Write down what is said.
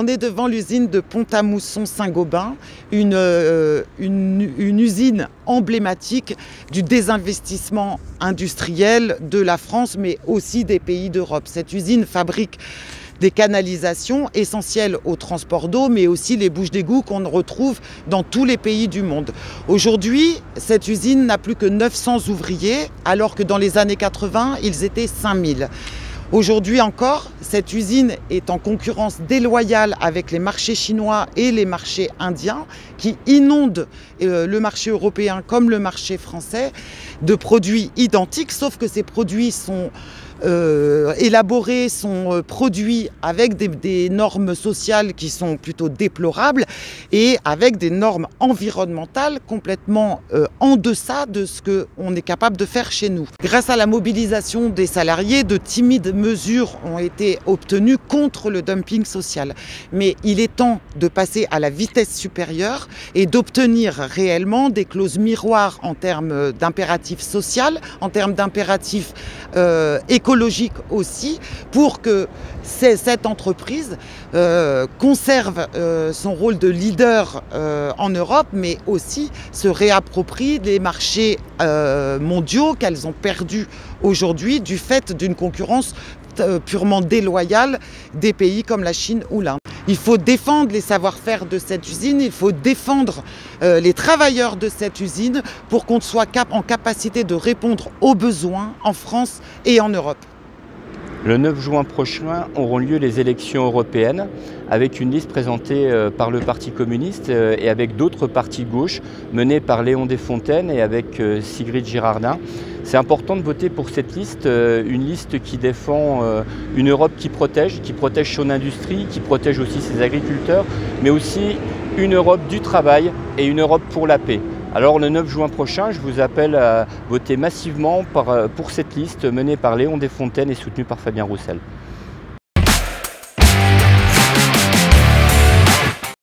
On est devant l'usine de Pont-à-Mousson-Saint-Gobain, une usine emblématique du désinvestissement industriel de la France, mais aussi des pays d'Europe. Cette usine fabrique des canalisations essentielles au transport d'eau, mais aussi les bouches d'égout qu'on retrouve dans tous les pays du monde. Aujourd'hui, cette usine n'a plus que 900 ouvriers, alors que dans les années 80, ils étaient 5000. Aujourd'hui encore, cette usine est en concurrence déloyale avec les marchés chinois et les marchés indiens qui inondent le marché européen comme le marché français de produits identiques, sauf que ces produits sont élaborés, sont produits avec des normes sociales qui sont plutôt déplorables et avec des normes environnementales complètement en deçà de ce qu'on est capable de faire chez nous. Grâce à la mobilisation des salariés, de timides mesures ont été obtenues contre le dumping social. Mais il est temps de passer à la vitesse supérieure et d'obtenir réellement des clauses miroirs en termes d'impératifs social, en termes d'impératifs écologiques aussi, pour que cette entreprise conserve son rôle de leader en Europe, mais aussi se réapproprie les marchés mondiaux qu'elles ont perdus aujourd'hui du fait d'une concurrence purement déloyale des pays comme la Chine ou l'Inde. Il faut défendre les savoir-faire de cette usine, il faut défendre les travailleurs de cette usine pour qu'on soit en capacité de répondre aux besoins en France et en Europe. Le 9 juin prochain auront lieu les élections européennes avec une liste présentée par le Parti communiste et avec d'autres partis de gauche menés par Léon Desfontaines et avec Sigrid Girardin. C'est important de voter pour cette liste, une liste qui défend une Europe qui protège son industrie, qui protège aussi ses agriculteurs, mais aussi une Europe du travail et une Europe pour la paix. Alors le 9 juin prochain, je vous appelle à voter massivement pour cette liste menée par Léon Desfontaines et soutenue par Fabien Roussel.